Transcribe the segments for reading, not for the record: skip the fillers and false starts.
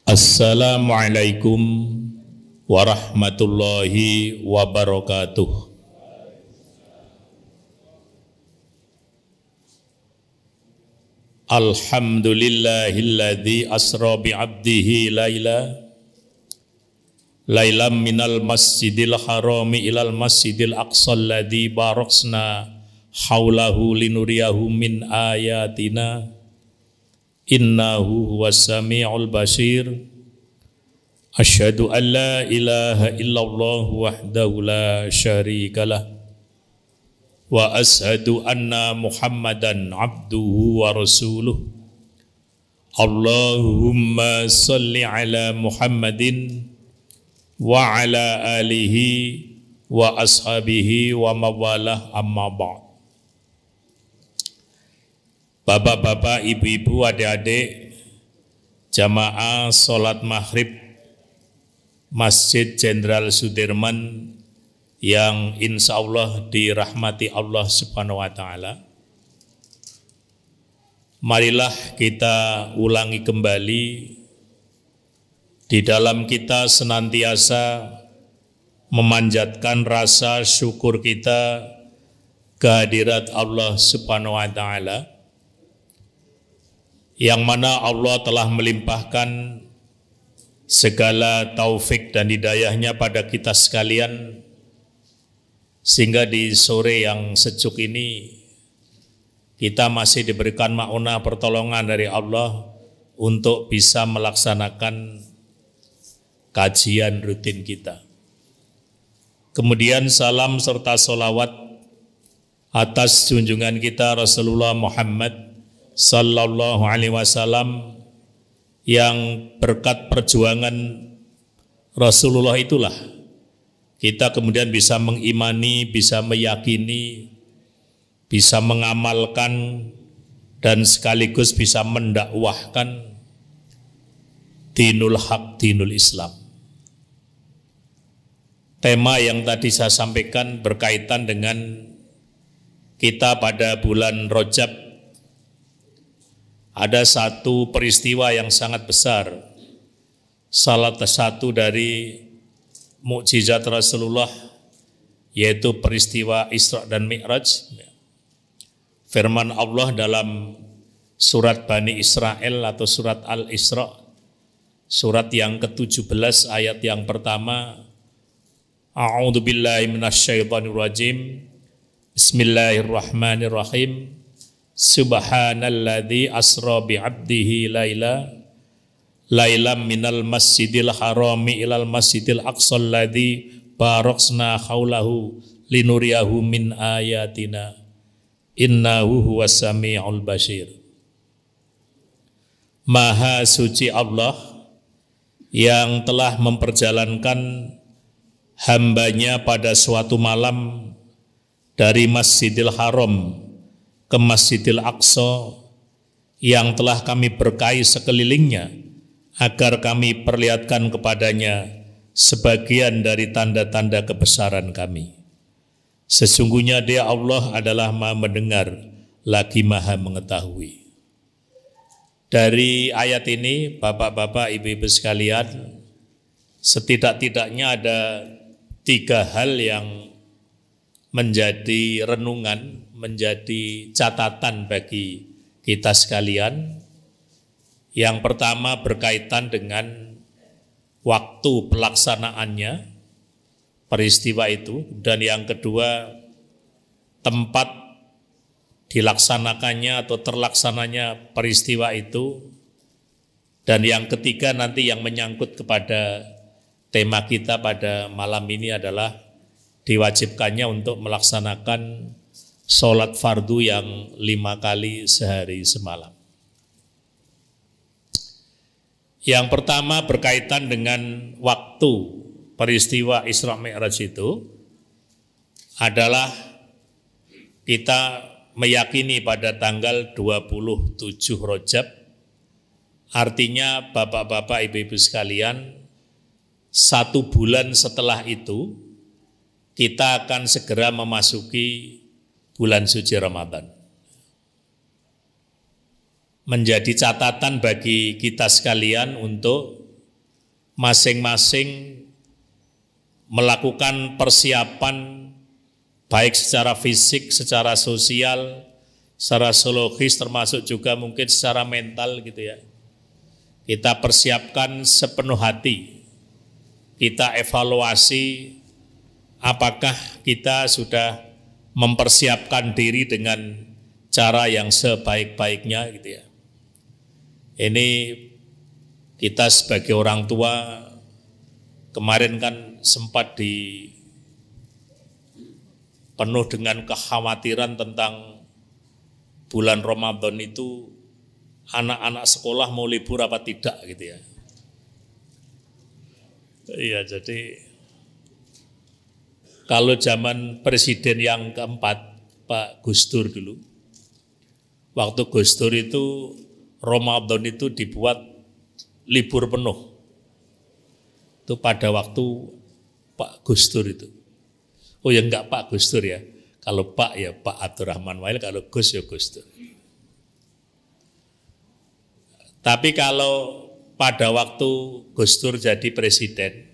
Assalamualaikum warahmatullahi wabarakatuh. Alhamdulillahilladzi asra bi'abdihi laylam minal masjidil harami ilal masjidil aqsal ladzi baraksna haulahu linuriyahu min ayatina innahu huwas sami'ul basir. Asyhadu an la ilaha illallah wahdahu la syarikalah wa ashhadu anna Muhammadan abduhu wa rasuluh. Allahumma salli ala Muhammadin wa ala alihi wa ashabihi wa mawalah, amma ba'd. Bapak-bapak, ibu-ibu, adik-adik, jamaah sholat maghrib Masjid Jenderal Sudirman yang insya Allah dirahmati Allah Subhanahu wa Ta'ala. Marilah kita ulangi kembali, di dalam kita senantiasa memanjatkan rasa syukur kita kehadirat Allah Subhanahu wa Ta'ala, yang mana Allah telah melimpahkan segala taufik dan hidayahnya pada kita sekalian, sehingga di sore yang sejuk ini kita masih diberikan ma'unah pertolongan dari Allah untuk bisa melaksanakan kajian rutin kita. Kemudian salam serta sholawat atas junjungan kita Rasulullah Muhammad sallallahu alaihi wasallam, yang berkat perjuangan Rasulullah itulah kita kemudian bisa mengimani, bisa meyakini, bisa mengamalkan, dan sekaligus bisa mendakwahkan dinul haq, dinul Islam. Tema yang tadi saya sampaikan berkaitan dengan kita pada bulan Rajab. Ada satu peristiwa yang sangat besar, salah satu dari mukjizat Rasulullah, yaitu peristiwa Isra dan Mi'raj. Firman Allah dalam surat Bani Israel atau surat Al-Isra, surat yang ke-17 ayat yang pertama, A'udzu billahi minasyaitonir rajim. Bismillahirrahmanirrahim. Subhanalladzi asra bi'abdihi laylam minal masjidil harami ilal masjidil aqsal ladzi baraksna haulahu linuriyahu min ayatina innahu huwas sami'ul basir. Maha suci Allah yang telah memperjalankan hambanya pada suatu malam dari Masjidil Haram ke Masjidil Aqsa, yang telah kami berkahi sekelilingnya agar kami perlihatkan kepadanya sebagian dari tanda-tanda kebesaran kami. Sesungguhnya Dia Allah adalah Maha mendengar lagi Maha mengetahui. Dari ayat ini, bapak-bapak, ibu-ibu sekalian, setidak-tidaknya ada 3 hal yang menjadi renungan, menjadi catatan bagi kita sekalian. Yang pertama berkaitan dengan waktu pelaksanaannya peristiwa itu, dan yang kedua tempat dilaksanakannya atau terlaksananya peristiwa itu, dan yang ketiga nanti yang menyangkut kepada tema kita pada malam ini adalah diwajibkannya untuk melaksanakan sholat fardu yang 5 kali sehari semalam. Yang pertama berkaitan dengan waktu peristiwa Isra Mi'raj itu adalah kita meyakini pada tanggal 27 Rajab, artinya bapak-bapak, ibu-ibu sekalian, 1 bulan setelah itu kita akan segera memasuki bulan suci Ramadan. Menjadi catatan bagi kita sekalian untuk masing-masing melakukan persiapan baik secara fisik, secara sosial, secara psikologis, termasuk juga mungkin secara mental gitu ya. Kita persiapkan sepenuh hati. Kita evaluasi apakah kita sudah mempersiapkan diri dengan cara yang sebaik-baiknya gitu ya. Ini kita sebagai orang tua kemarin kan sempat penuh dengan kekhawatiran tentang bulan Ramadan itu anak-anak sekolah mau libur apa tidak gitu ya. Iya, jadi kalau zaman presiden yang keempat Pak Gus Dur dulu, waktu Gus Dur itu Ramadan itu dibuat libur penuh. Itu pada waktu Pak Gus Dur itu. Oh ya enggak Pak Gus Dur ya. Kalau Pak ya Pak Abdurrahman Wahid, kalau Gus ya Gus Dur. Tapi kalau pada waktu Gus Dur jadi presiden,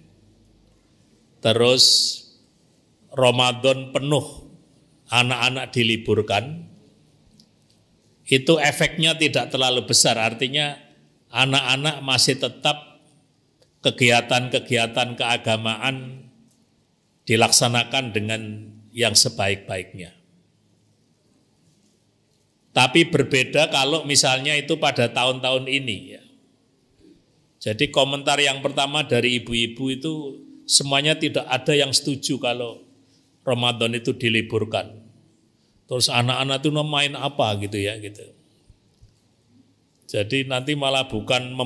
terus Ramadan penuh, anak-anak diliburkan, itu efeknya tidak terlalu besar. Artinya anak-anak masih tetap kegiatan-kegiatan keagamaan dilaksanakan dengan yang sebaik-baiknya. Tapi berbeda kalau misalnya itu pada tahun-tahun ini ya. Jadi komentar yang pertama dari ibu-ibu itu semuanya tidak ada yang setuju kalau Ramadan itu diliburkan. Terus anak-anak itu main apa gitu ya gitu. Jadi nanti malah bukan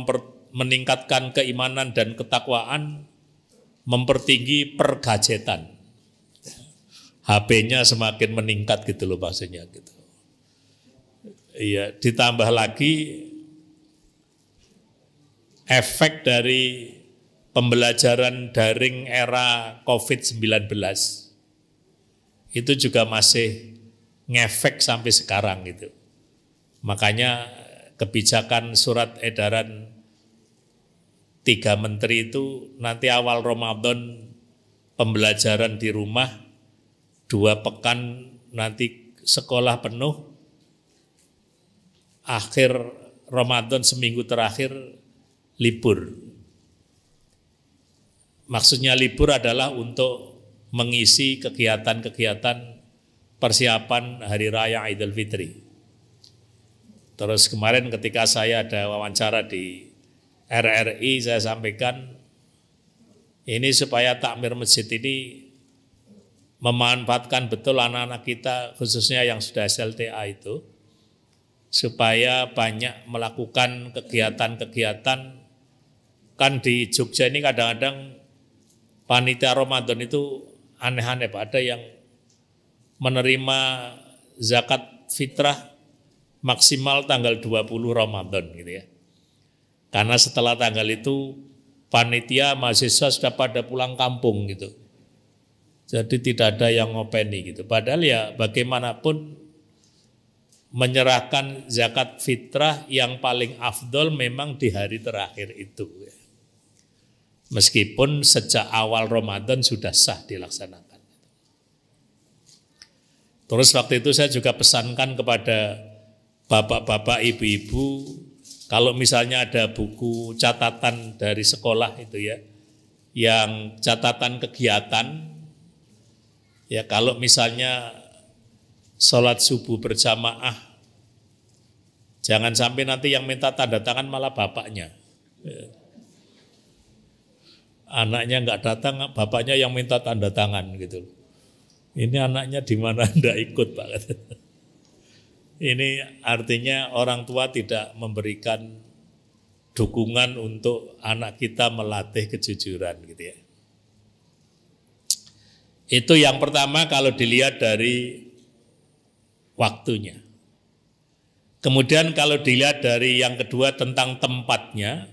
meningkatkan keimanan dan ketakwaan, mempertinggi pergajetan. HP-nya semakin meningkat gitu loh maksudnya gitu. Iya, ditambah lagi efek dari pembelajaran daring era COVID-19 itu juga masih ngefek sampai sekarang gitu. Makanya kebijakan surat edaran 3 menteri itu nanti awal Ramadan pembelajaran di rumah, 2 pekan nanti sekolah penuh, akhir Ramadan seminggu terakhir libur. Maksudnya libur adalah untuk mengisi kegiatan-kegiatan persiapan Hari Raya Idul Fitri. Terus kemarin ketika saya ada wawancara di RRI, saya sampaikan ini supaya takmir masjid ini memanfaatkan betul anak-anak kita, khususnya yang sudah SLTA itu, supaya banyak melakukan kegiatan-kegiatan. Kan di Jogja ini kadang-kadang panitia Ramadan itu aneh-aneh, Pak. Ada yang menerima zakat fitrah maksimal tanggal 20 Ramadan gitu ya. Karena setelah tanggal itu panitia mahasiswa sudah pada pulang kampung gitu. Jadi tidak ada yang ngopeni gitu. Padahal ya bagaimanapun menyerahkan zakat fitrah yang paling afdol memang di hari terakhir itu. Meskipun sejak awal Ramadan sudah sah dilaksanakan. Terus waktu itu saya juga pesankan kepada bapak-bapak, ibu-ibu, kalau misalnya ada buku catatan dari sekolah itu ya, yang catatan kegiatan, ya kalau misalnya sholat subuh berjamaah, jangan sampai nanti yang minta tanda tangan malah bapaknya. Anaknya nggak datang, bapaknya yang minta tanda tangan gitu. Ini anaknya di mana Anda ikut, Pak? Ini artinya orang tua tidak memberikan dukungan untuk anak kita melatih kejujuran gitu ya. Itu yang pertama kalau dilihat dari waktunya. Kemudian kalau dilihat dari yang kedua tentang tempatnya,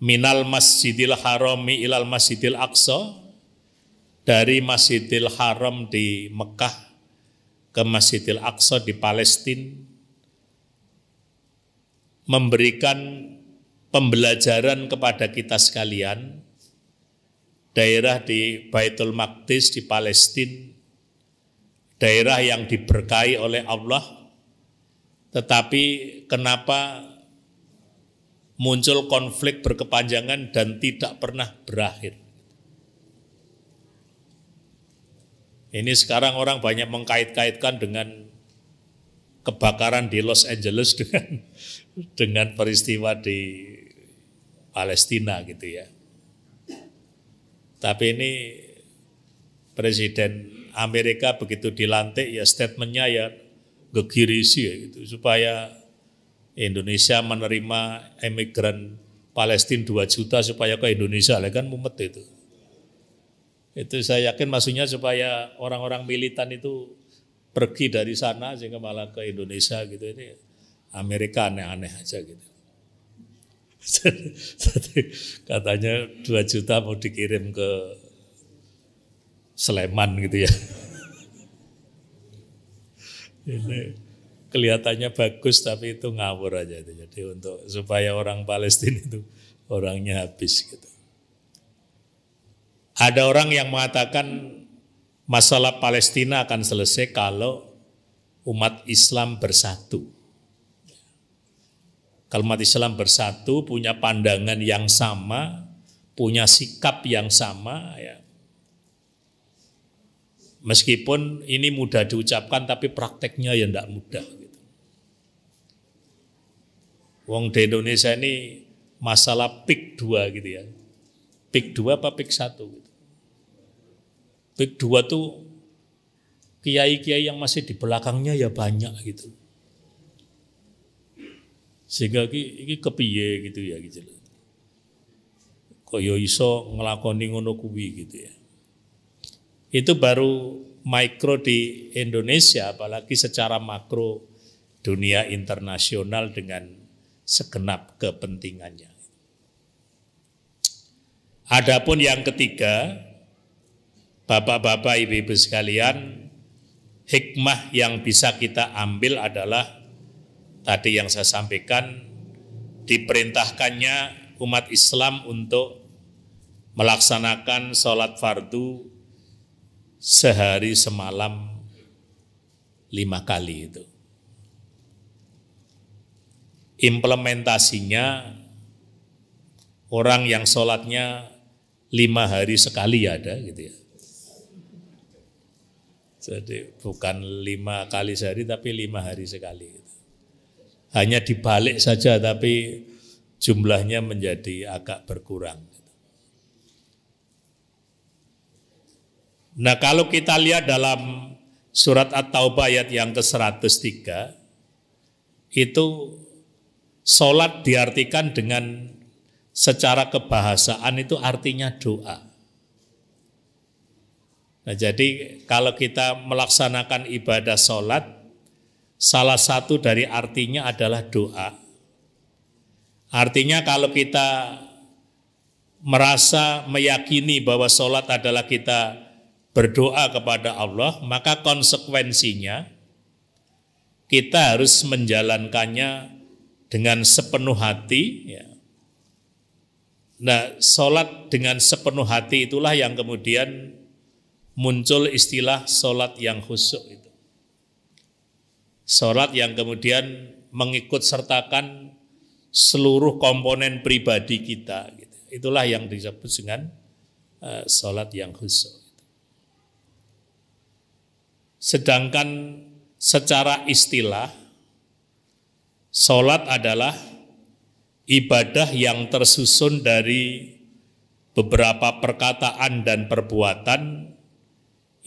minal masjidil harami ilal masjidil aqsa, dari Masjidil Haram di Mekah ke Masjidil Aqsa di Palestina, memberikan pembelajaran kepada kita sekalian, daerah di Baitul Maqdis di Palestina, daerah yang diberkahi oleh Allah, tetapi kenapa muncul konflik berkepanjangan dan tidak pernah berakhir? Ini sekarang orang banyak mengkait-kaitkan dengan kebakaran di Los Angeles dengan peristiwa di Palestina gitu ya. Tapi ini Presiden Amerika begitu dilantik ya statementnya ya gegirisi ya gitu, supaya Indonesia menerima emigran Palestina 2 juta supaya ke Indonesia, lah kan mumet itu. Itu saya yakin maksudnya supaya orang-orang militan itu pergi dari sana sehingga malah ke Indonesia gitu. Ini Amerika aneh-aneh aja gitu. Jadi katanya 2 juta mau dikirim ke Sleman gitu ya. Ini kelihatannya bagus tapi itu ngawur aja itu. Jadi untuk supaya orang Palestina itu orangnya habis gitu. Ada orang yang mengatakan masalah Palestina akan selesai kalau umat Islam bersatu. Kalau umat Islam bersatu, punya pandangan yang sama, punya sikap yang sama, ya. Meskipun ini mudah diucapkan, tapi prakteknya ya tidak mudah. Gitu. Wong di Indonesia ini masalah PIK 2 gitu ya. PIK 2 apa PIK 1 gitu. PIK 2 tuh kiai-kiai yang masih di belakangnya ya banyak gitu. Sehingga ini kepiye gitu ya gitu. Kok yo iso ngelakoni ngono kuwi gitu ya. Itu baru mikro di Indonesia, apalagi secara makro dunia internasional dengan segenap kepentingannya. Adapun yang ketiga, Bapak-bapak, ibu-ibu sekalian, hikmah yang bisa kita ambil adalah tadi yang saya sampaikan, diperintahkannya umat Islam untuk melaksanakan sholat fardu sehari semalam 5 kali itu. Implementasinya orang yang sholatnya 5 hari sekali ada gitu ya. Jadi bukan 5 kali sehari tapi 5 hari sekali. Hanya dibalik saja tapi jumlahnya menjadi agak berkurang. Nah kalau kita lihat dalam surat At-Taubah ayat yang ke-103, itu sholat diartikan dengan secara kebahasaan itu artinya doa. Nah jadi kalau kita melaksanakan ibadah sholat, salah satu dari artinya adalah doa. Artinya kalau kita merasa meyakini bahwa sholat adalah kita berdoa kepada Allah, maka konsekuensinya kita harus menjalankannya dengan sepenuh hati. Ya. Nah sholat dengan sepenuh hati itulah yang kemudian muncul istilah sholat yang khusyuk itu. Sholat yang kemudian mengikut sertakan seluruh komponen pribadi kita. Gitu. Itulah yang disebut dengan sholat yang khusyuk. Sedangkan secara istilah, sholat adalah ibadah yang tersusun dari beberapa perkataan dan perbuatan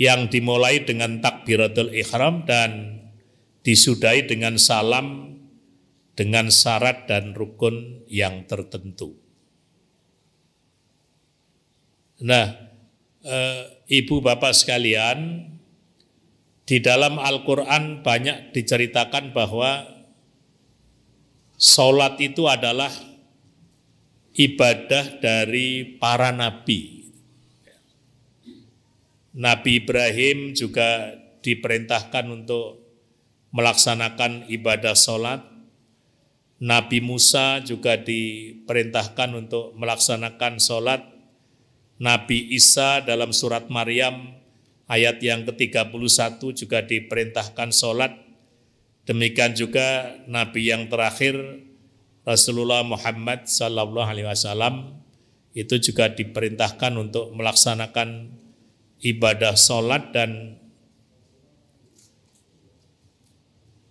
yang dimulai dengan takbiratul ihram dan disudahi dengan salam dengan syarat dan rukun yang tertentu. Nah, ibu bapak sekalian, di dalam Al-Quran banyak diceritakan bahwa sholat itu adalah ibadah dari para nabi. Nabi Ibrahim juga diperintahkan untuk melaksanakan ibadah sholat. Nabi Musa juga diperintahkan untuk melaksanakan sholat. Nabi Isa dalam surat Maryam ayat yang ke-31 juga diperintahkan sholat. Demikian juga Nabi yang terakhir Rasulullah Muhammad SAW itu juga diperintahkan untuk melaksanakan ibadah sholat. Dan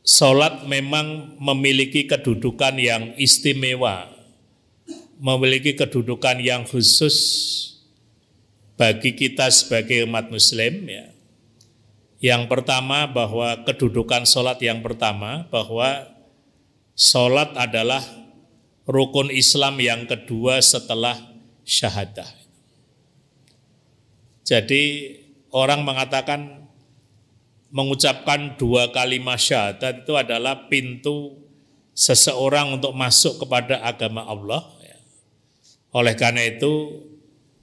sholat memang memiliki kedudukan yang istimewa, memiliki kedudukan yang khusus bagi kita sebagai umat muslim ya. Yang pertama bahwa kedudukan sholat yang pertama bahwa sholat adalah rukun Islam yang kedua setelah syahadah. Jadi orang mengatakan mengucapkan 2 kalimat syahadat itu adalah pintu seseorang untuk masuk kepada agama Allah. Oleh karena itu,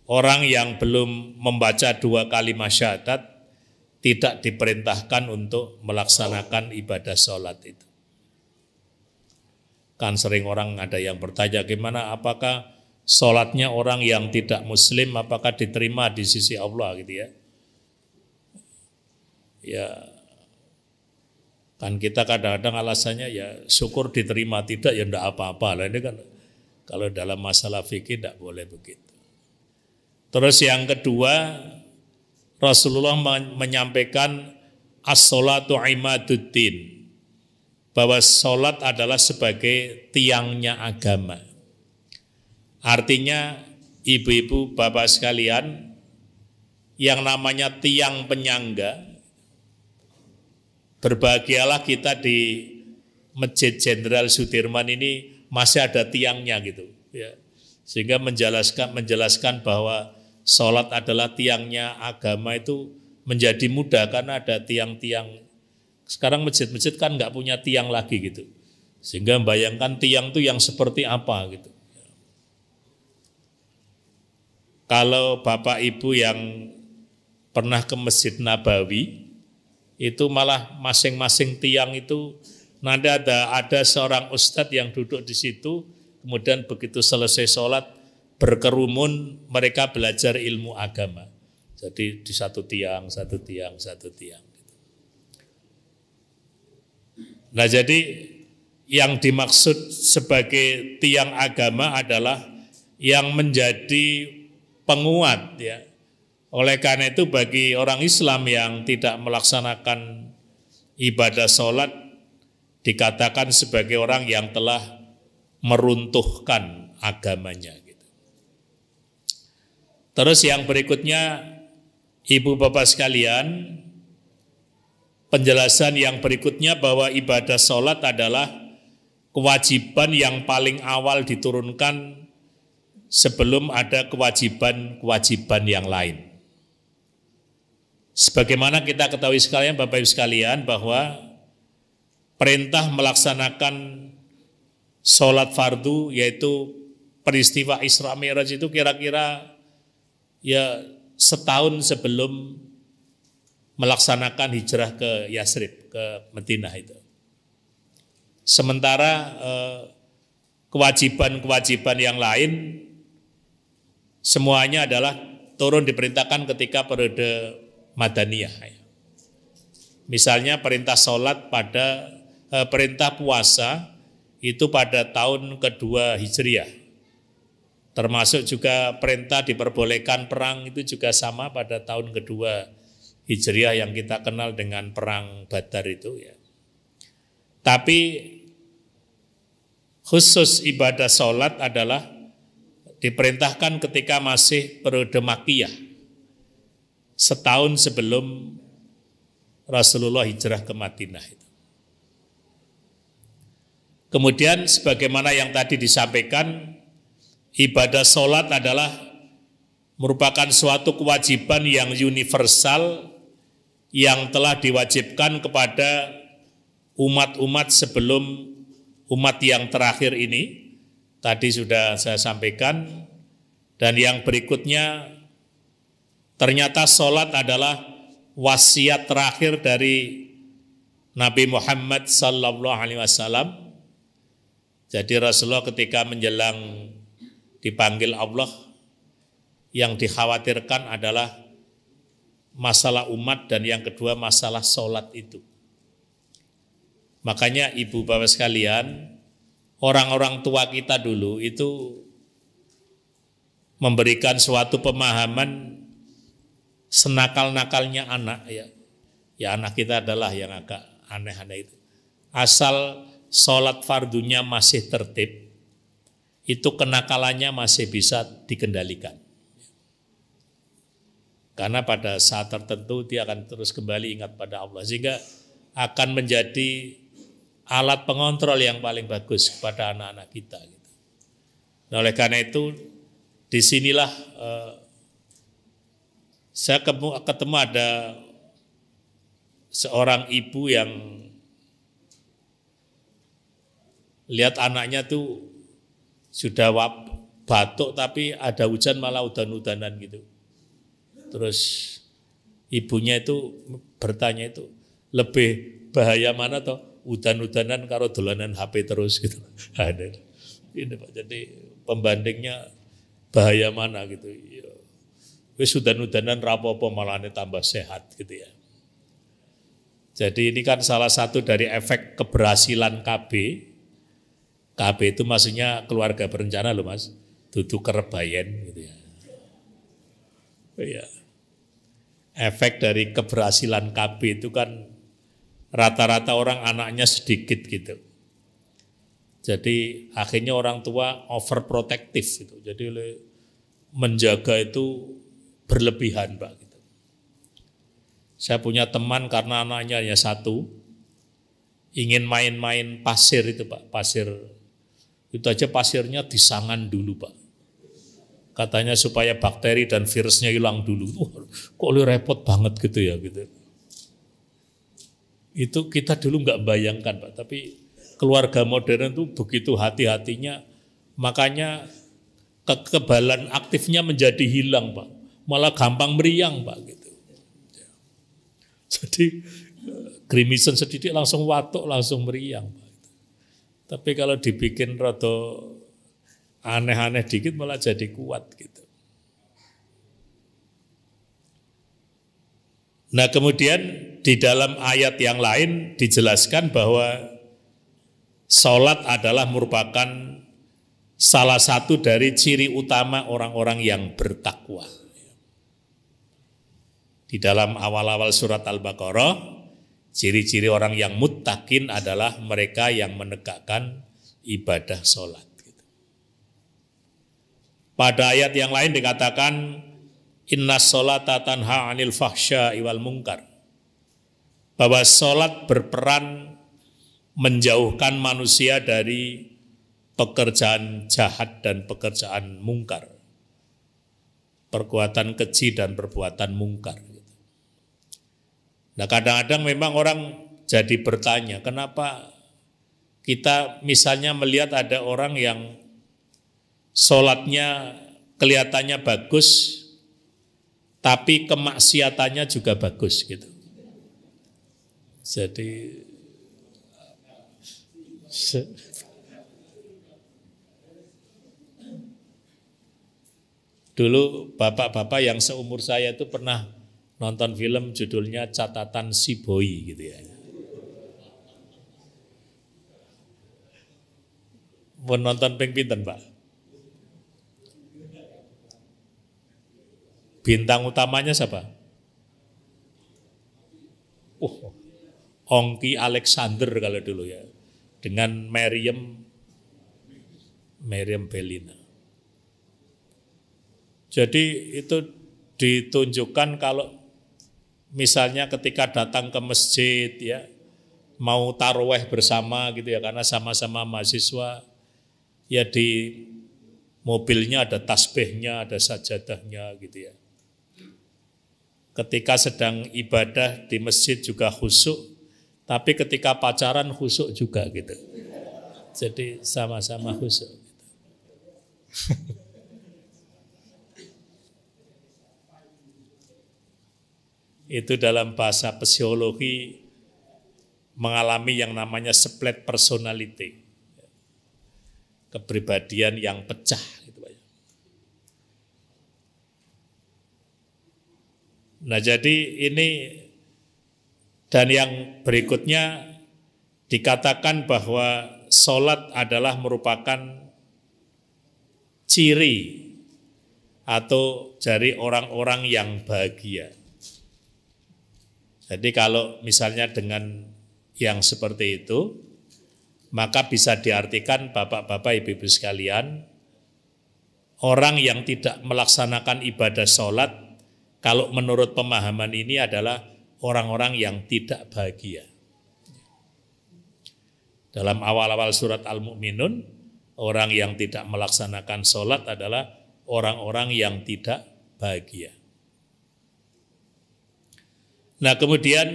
orang yang belum membaca 2 kalimat syahadat tidak diperintahkan untuk melaksanakan ibadah sholat itu. Kan sering orang ada yang bertanya, gimana apakah sholatnya orang yang tidak muslim, apakah diterima di sisi Allah gitu ya. Ya, kan kita kadang-kadang alasannya ya syukur diterima, tidak ya enggak apa-apa lah. Ini kan kalau dalam masalah fikih tidak boleh begitu. Terus yang kedua, Rasulullah menyampaikan as-sholatu imaduddin, bahwa sholat adalah sebagai tiangnya agama. Artinya ibu-ibu, bapak sekalian, yang namanya tiang penyangga, berbahagialah kita di Masjid Jenderal Sudirman ini masih ada tiangnya gitu ya. Sehingga menjelaskan bahwa sholat adalah tiangnya agama itu menjadi mudah karena ada tiang-tiang. Sekarang masjid-masjid kan nggak punya tiang lagi gitu. Sehingga membayangkan tiang itu yang seperti apa gitu. Kalau Bapak Ibu yang pernah ke Masjid Nabawi, itu malah masing-masing tiang itu nanti ada seorang ustadz yang duduk di situ, kemudian begitu selesai sholat berkerumun mereka belajar ilmu agama. Jadi di satu tiang. Nah jadi yang dimaksud sebagai tiang agama adalah yang menjadi penguat ya. Oleh karena itu bagi orang Islam yang tidak melaksanakan ibadah sholat dikatakan sebagai orang yang telah meruntuhkan agamanya. Gitu. Terus yang berikutnya, ibu bapak sekalian, penjelasan yang berikutnya bahwa ibadah sholat adalah kewajiban yang paling awal diturunkan sebelum ada kewajiban-kewajiban yang lain. Sebagaimana kita ketahui sekalian, Bapak Ibu sekalian, bahwa perintah melaksanakan sholat fardu, yaitu peristiwa Isra Mi'raj itu kira-kira ya setahun sebelum melaksanakan hijrah ke Yasrib, ke Madinah itu. Sementara kewajiban-kewajiban yang lain semuanya adalah turun diperintahkan ketika periode Madaniyah. Misalnya perintah sholat perintah puasa itu pada tahun kedua Hijriah. Termasuk juga perintah diperbolehkan perang itu juga sama pada tahun kedua Hijriah yang kita kenal dengan perang Badar itu ya. Tapi khusus ibadah sholat adalah diperintahkan ketika masih periode Makkiyah. Setahun sebelum Rasulullah hijrah ke Madinah itu. Kemudian sebagaimana yang tadi disampaikan, ibadah sholat adalah merupakan suatu kewajiban yang universal yang telah diwajibkan kepada umat-umat sebelum umat yang terakhir ini. Tadi sudah saya sampaikan. Dan yang berikutnya, ternyata sholat adalah wasiat terakhir dari Nabi Muhammad sallallahu alaihi wasallam. Jadi Rasulullah ketika menjelang dipanggil Allah, yang dikhawatirkan adalah masalah umat dan yang kedua masalah sholat itu. Makanya ibu bapak sekalian, orang-orang tua kita dulu itu memberikan suatu pemahaman senakal-nakalnya anak ya. Ya anak kita adalah yang agak aneh-aneh itu. Asal sholat fardunya masih tertib, itu kenakalannya masih bisa dikendalikan. Karena pada saat tertentu dia akan terus kembali ingat pada Allah. Sehingga akan menjadi alat pengontrol yang paling bagus kepada anak-anak kita. Nah, oleh karena itu, disinilah saya ketemu ada seorang ibu yang lihat anaknya tuh sudah batuk tapi ada hujan malah udan-udanan gitu. Terus ibunya itu bertanya itu, lebih bahaya mana toh udan-udanan karo dolanan HP terus gitu. Ada. Ini Pak, jadi pembandingnya bahaya mana gitu. Ya. Wis udan-udanan rapopo malah tambah sehat gitu ya. Jadi ini kan salah satu dari efek keberhasilan KB. KB itu maksudnya keluarga berencana loh Mas. Duduk kerebayan gitu ya. Ya. Efek dari keberhasilan KB itu kan rata-rata orang anaknya sedikit gitu. Jadi akhirnya orang tua overprotective gitu. Jadi menjaga itu berlebihan Pak. Gitu. Saya punya teman karena anaknya hanya satu, ingin main-main pasir itu Pak. Pasir, itu aja pasirnya disangan dulu Pak. Katanya supaya bakteri dan virusnya hilang dulu. Kok repot banget gitu ya gitu. Itu kita dulu nggak bayangkan Pak, tapi keluarga modern itu begitu hati-hatinya, makanya kekebalan aktifnya menjadi hilang Pak, malah gampang meriang Pak gitu. Jadi grimisen sedikit langsung watuk, langsung meriang Pak. Tapi kalau dibikin rada aneh-aneh dikit malah jadi kuat gitu. Nah kemudian di dalam ayat yang lain dijelaskan bahwa sholat adalah merupakan salah satu dari ciri utama orang-orang yang bertakwa. Di dalam awal-awal surat Al-Baqarah, ciri-ciri orang yang muttaqin adalah mereka yang menegakkan ibadah sholat. Pada ayat yang lain dikatakan, inna sholata tanha anil fahsya'i wal munkar. Bahwa sholat berperan menjauhkan manusia dari pekerjaan jahat dan pekerjaan mungkar. Perbuatan keji dan perbuatan mungkar. Nah kadang-kadang memang orang jadi bertanya, kenapa kita misalnya melihat ada orang yang sholatnya kelihatannya bagus, tapi kemaksiatannya juga bagus gitu. Jadi dulu bapak-bapak yang seumur saya itu pernah nonton film judulnya Catatan Si Boy gitu ya. Mau nonton ping pinten Pak? Bintang utamanya siapa? Ongki Alexander kalau dulu ya. Dengan Meriam Bellina. Jadi itu ditunjukkan kalau misalnya ketika datang ke masjid ya, mau tarawih bersama gitu ya, karena sama-sama mahasiswa, ya di mobilnya ada tasbihnya, ada sajadahnya gitu ya. Ketika sedang ibadah di masjid juga khusyuk, tapi ketika pacaran khusyuk juga gitu. Jadi sama-sama khusyuk. Gitu. Itu dalam bahasa psikologi mengalami yang namanya split personality. kepribadian yang pecah gitu Pak. Nah, jadi ini dan yang berikutnya dikatakan bahwa sholat adalah merupakan ciri atau dari orang-orang yang bahagia. Jadi kalau misalnya dengan yang seperti itu, maka bisa diartikan bapak-bapak, ibu-ibu sekalian, orang yang tidak melaksanakan ibadah sholat, kalau menurut pemahaman ini adalah orang-orang yang tidak bahagia. Dalam awal-awal surat Al-Mu'minun, orang yang tidak melaksanakan sholat adalah orang-orang yang tidak bahagia. Nah, kemudian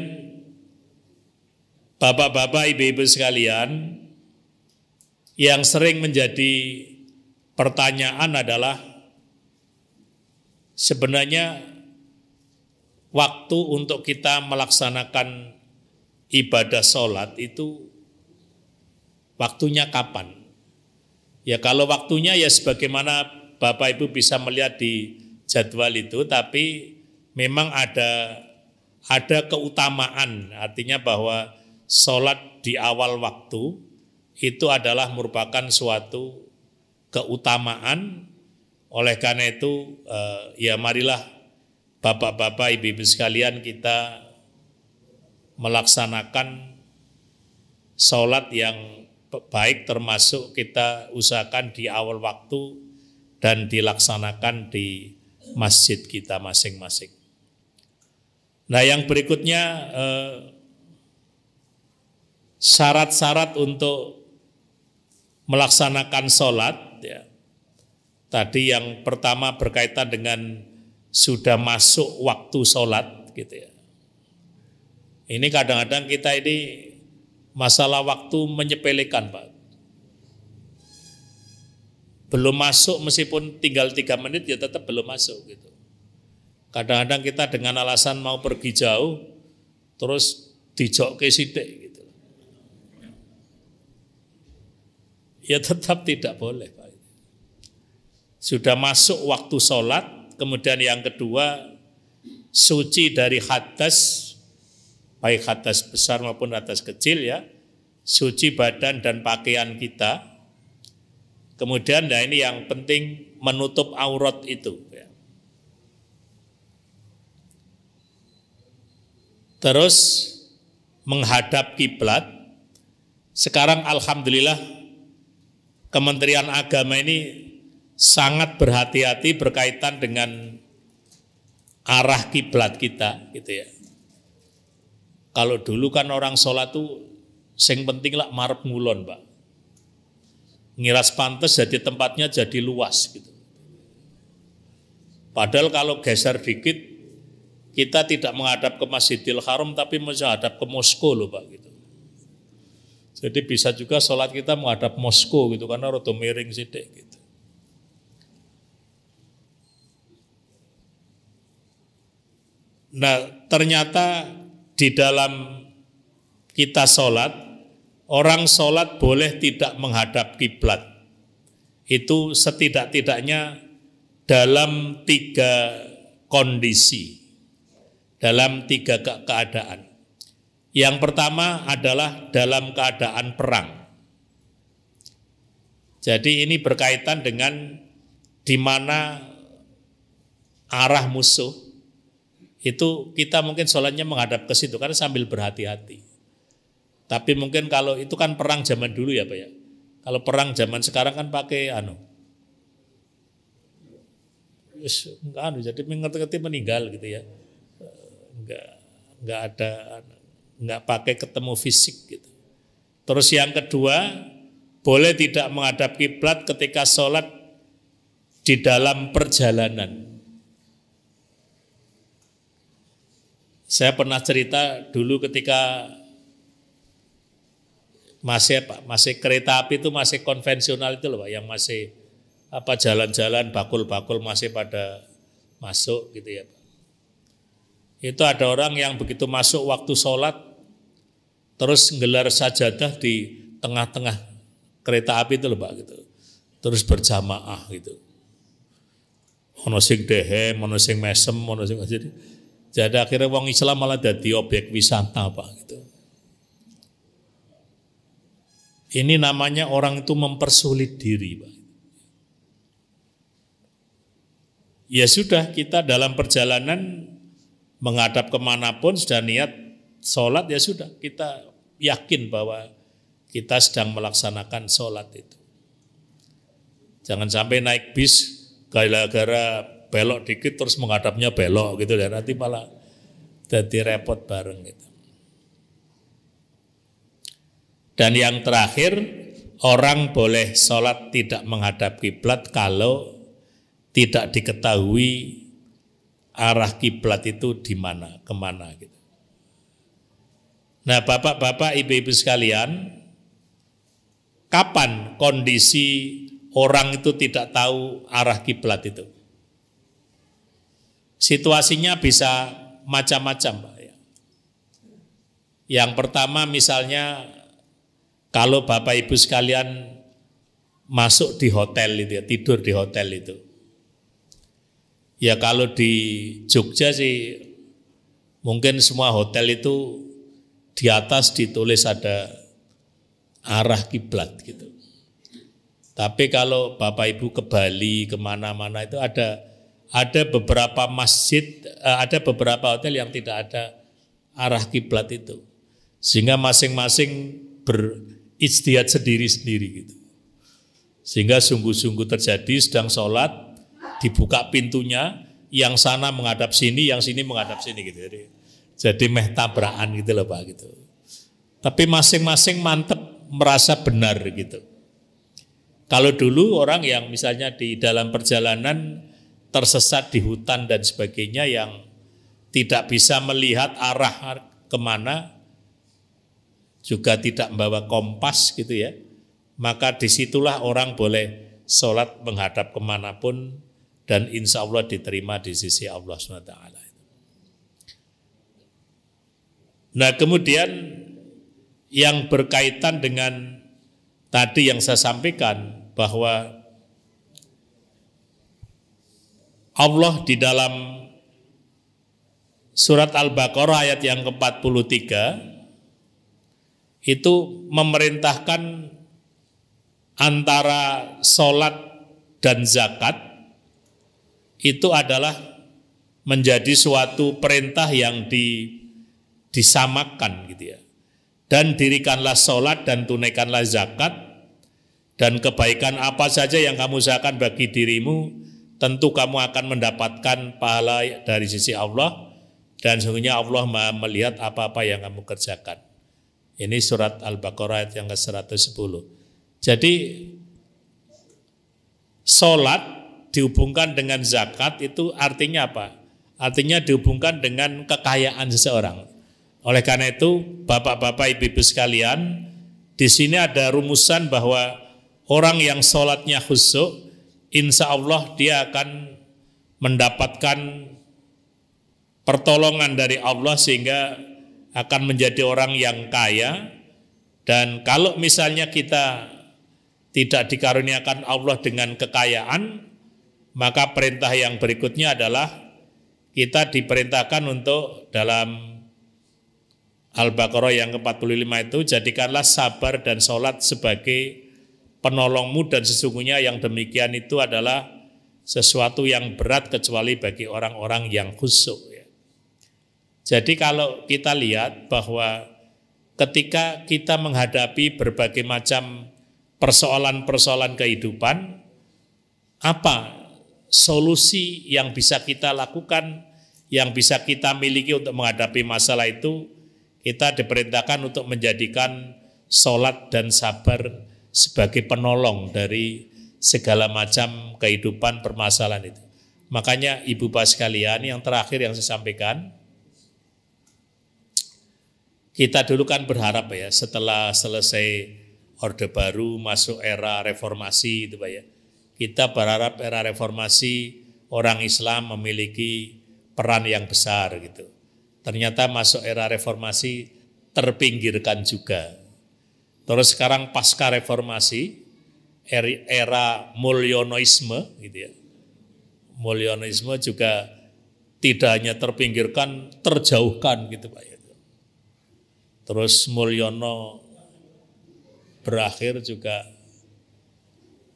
bapak-bapak, ibu-ibu sekalian, yang sering menjadi pertanyaan adalah sebenarnya waktu untuk kita melaksanakan ibadah sholat itu waktunya kapan? Ya kalau waktunya ya sebagaimana Bapak Ibu bisa melihat di jadwal itu, tapi memang ada keutamaan, artinya bahwa sholat di awal waktu itu adalah merupakan suatu keutamaan. Oleh karena itu ya marilah Bapak-bapak, ibu-ibu sekalian kita melaksanakan sholat yang baik, termasuk kita usahakan di awal waktu dan dilaksanakan di masjid kita masing-masing. Nah, yang berikutnya syarat-syarat untuk melaksanakan sholat. Ya. Tadi yang pertama berkaitan dengan sudah masuk waktu sholat, gitu ya. Ini kadang-kadang kita ini masalah waktu menyepelekan, Pak. Belum masuk meskipun tinggal 3 menit ya tetap belum masuk gitu. Kadang-kadang kita dengan alasan mau pergi jauh terus dijokke sithik gitu. Ya tetap tidak boleh, Pak. Sudah masuk waktu sholat, kemudian yang kedua suci dari hadas, baik hadas besar maupun hadas kecil ya, suci badan dan pakaian kita. Kemudian nah ini yang penting menutup aurat itu. Ya. Terus menghadap kiblat. Sekarang alhamdulillah Kementerian Agama ini sangat berhati-hati berkaitan dengan arah kiblat kita, gitu ya. Kalau dulu kan orang sholat tuh sing penting lah marep ngulon, Pak. Ngiras pantes jadi tempatnya jadi luas gitu. Padahal kalau geser dikit kita tidak menghadap ke Masjidil Haram tapi menghadap ke Moskow loh, Pak gitu. Jadi bisa juga sholat kita menghadap Moskow gitu karena rada miring sithik gitu. Nah, ternyata di dalam kita sholat, orang sholat boleh tidak menghadap kiblat. Itu setidak-tidaknya dalam 3 kondisi, dalam 3 keadaan. Yang pertama adalah dalam keadaan perang. Jadi ini berkaitan dengan di mana arah musuh, itu kita mungkin sholatnya menghadap ke situ karena sambil berhati-hati. Tapi mungkin kalau itu kan perang zaman dulu ya Pak ya. Kalau perang zaman sekarang kan pakai jadi ngerti-ngerti meninggal gitu ya. Enggak pakai ketemu fisik gitu. Terus yang kedua, boleh tidak menghadap kiblat ketika sholat di dalam perjalanan. Saya pernah cerita dulu ketika masih kereta api itu masih konvensional itu loh Pak, yang masih jalan-jalan bakul-bakul masih pada masuk gitu ya Pak. Itu ada orang yang begitu masuk waktu sholat terus nggelar sajadah di tengah-tengah kereta api itu loh Pak gitu. terus berjamaah gitu. Ono sing dehem, ono sing mesem, ono sing jadi akhirnya wong Islam malah jadi objek wisata Pak gitu. Ini namanya orang itu mempersulit diri Pak. Ya sudah, kita dalam perjalanan menghadap kemanapun sudah niat sholat, ya sudah kita yakin bahwa kita sedang melaksanakan sholat itu. Jangan sampai naik bis gara-gara belok dikit terus menghadapnya belok gitu dan nanti malah jadi repot bareng gitu. Dan yang terakhir, orang boleh sholat tidak menghadap kiblat kalau tidak diketahui arah kiblat itu di mana, kemana gitu. Nah, bapak-bapak, ibu-ibu sekalian, kapan kondisi orang itu tidak tahu arah kiblat itu? Situasinya bisa macam-macam, Pak. Yang pertama misalnya kalau bapak ibu sekalian masuk di hotel itu ya, tidur di hotel itu. Ya kalau di Jogja sih mungkin semua hotel itu di atas ditulis ada arah kiblat gitu. Tapi kalau Bapak Ibu ke Bali, kemana-mana itu ada beberapa masjid, ada beberapa hotel yang tidak ada arah kiblat itu. Sehingga masing-masing berijtihad sendiri-sendiri gitu. Sehingga sungguh-sungguh terjadi sedang sholat, dibuka pintunya, yang sana menghadap sini, yang sini menghadap sini gitu. Jadi meh tabrakan gitu loh Pak gitu. Tapi masing-masing mantep merasa benar gitu. Kalau dulu orang yang misalnya di dalam perjalanan tersesat di hutan dan sebagainya yang tidak bisa melihat arah kemana, juga tidak membawa kompas gitu ya, maka disitulah orang boleh sholat menghadap kemanapun dan insya Allah diterima di sisi Allah SWT. Nah kemudian yang berkaitan dengan tadi yang saya sampaikan bahwa Allah di dalam surat Al-Baqarah ayat yang ke-43 itu memerintahkan antara sholat dan zakat itu adalah menjadi suatu perintah yang disamakan gitu ya. Dan dirikanlah sholat dan tunaikanlah zakat. Dan kebaikan apa saja yang kamu usahakan bagi dirimu, tentu kamu akan mendapatkan pahala dari sisi Allah. Dan sesungguhnya Allah melihat apa-apa yang kamu kerjakan. Ini surat Al-Baqarah ayat yang ke-110. Jadi sholat dihubungkan dengan zakat itu artinya apa? Artinya dihubungkan dengan kekayaan seseorang. Oleh karena itu, bapak-bapak, ibu-ibu sekalian, di sini ada rumusan bahwa orang yang sholatnya khusyuk, insya Allah dia akan mendapatkan pertolongan dari Allah sehingga akan menjadi orang yang kaya. Dan kalau misalnya kita tidak dikaruniakan Allah dengan kekayaan, maka perintah yang berikutnya adalah kita diperintahkan untuk dalam Al-Baqarah yang ke-45 itu, jadikanlah sabar dan sholat sebagai penolongmu dan sesungguhnya yang demikian itu adalah sesuatu yang berat kecuali bagi orang-orang yang khusyuk ya. Jadi kalau kita lihat bahwa ketika kita menghadapi berbagai macam persoalan-persoalan kehidupan, apa solusi yang bisa kita lakukan, yang bisa kita miliki untuk menghadapi masalah itu, kita diperintahkan untuk menjadikan sholat dan sabar sebagai penolong dari segala macam kehidupan permasalahan itu. Makanya ibu bapak sekalian, yang terakhir yang saya sampaikan, kita dulu kan berharap ya setelah selesai Orde Baru masuk era reformasi itu Pak ya. Kita berharap era reformasi orang Islam memiliki peran yang besar gitu. Ternyata masuk era reformasi terpinggirkan juga. Terus sekarang pasca reformasi, era Mulyonoisme gitu ya. Mulyonoisme juga tidak hanya terpinggirkan, terjauhkan gitu Pak. Terus Mulyono berakhir juga.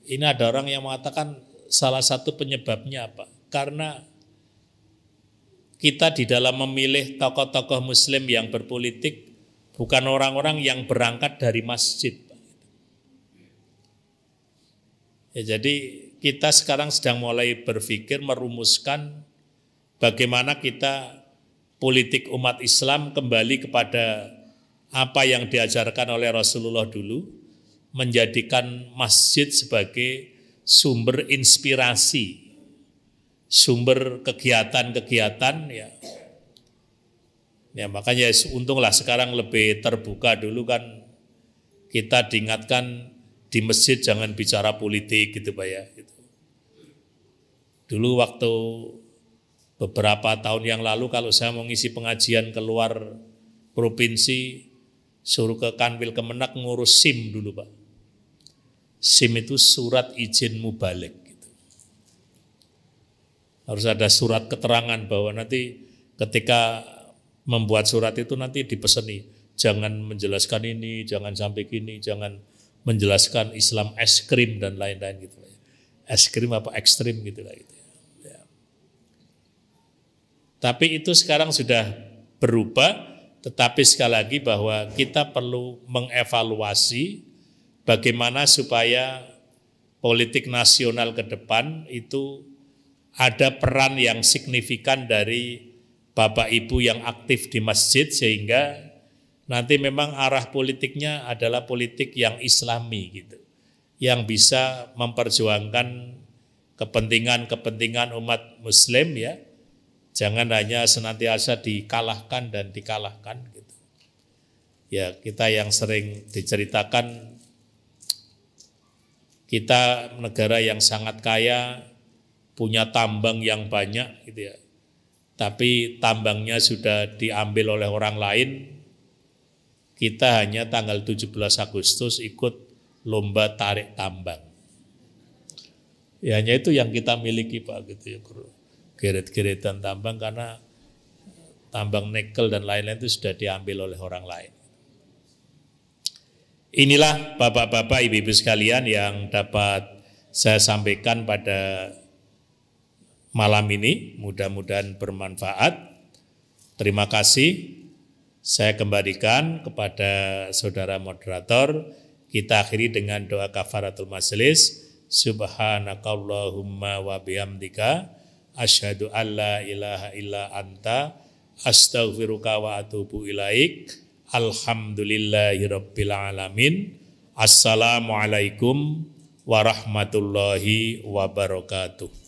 Ini ada orang yang mengatakan salah satu penyebabnya apa? Karena kita di dalam memilih tokoh-tokoh muslim yang berpolitik bukan orang-orang yang berangkat dari masjid. Ya, jadi kita sekarang sedang mulai berpikir merumuskan bagaimana kita politik umat Islam kembali kepada apa yang diajarkan oleh Rasulullah dulu, menjadikan masjid sebagai sumber inspirasi, sumber kegiatan-kegiatan ya. Ya makanya untunglah sekarang lebih terbuka. Dulu kan kita diingatkan di masjid jangan bicara politik gitu Pak ya. Gitu. Dulu waktu beberapa tahun yang lalu kalau saya mau ngisi pengajian keluar provinsi, suruh ke Kanwil Kemenak ngurus SIM dulu Pak. SIM itu surat izin mubalik. Gitu. Harus ada surat keterangan bahwa nanti ketika membuat surat itu nanti dipeseni. Jangan menjelaskan ini, jangan sampai gini, jangan menjelaskan Islam es krim dan lain-lain gitu. Es krim apa ekstrim gitu lah. Gitu. Ya. Tapi itu sekarang sudah berubah. Tetapi sekali lagi bahwa kita perlu mengevaluasi bagaimana supaya politik nasional ke depan itu ada peran yang signifikan dari Bapak Ibu yang aktif di masjid sehingga nanti memang arah politiknya adalah politik yang Islami gitu, yang bisa memperjuangkan kepentingan-kepentingan umat Muslim ya. Jangan hanya senantiasa dikalahkan dan dikalahkan gitu. Ya, kita yang sering diceritakan kita negara yang sangat kaya, punya tambang yang banyak gitu ya. Tapi tambangnya sudah diambil oleh orang lain. Kita hanya tanggal 17 Agustus ikut lomba tarik tambang. Ya, hanya itu yang kita miliki Pak gitu ya. Geret-geretan tambang karena tambang nikel dan lain-lain itu sudah diambil oleh orang lain. Inilah bapak-bapak, ibu-ibu sekalian yang dapat saya sampaikan pada malam ini. Mudah-mudahan bermanfaat. Terima kasih. Saya kembalikan kepada saudara moderator. Kita akhiri dengan doa kafaratul majelis. Subhanakallahumma wa bihamdika asyhadu alla ilaha illa anta astaghfiruka wa atubu ilaik. Alhamdulillahirabbil alamin. Assalamualaikum warahmatullahi wabarakatuh.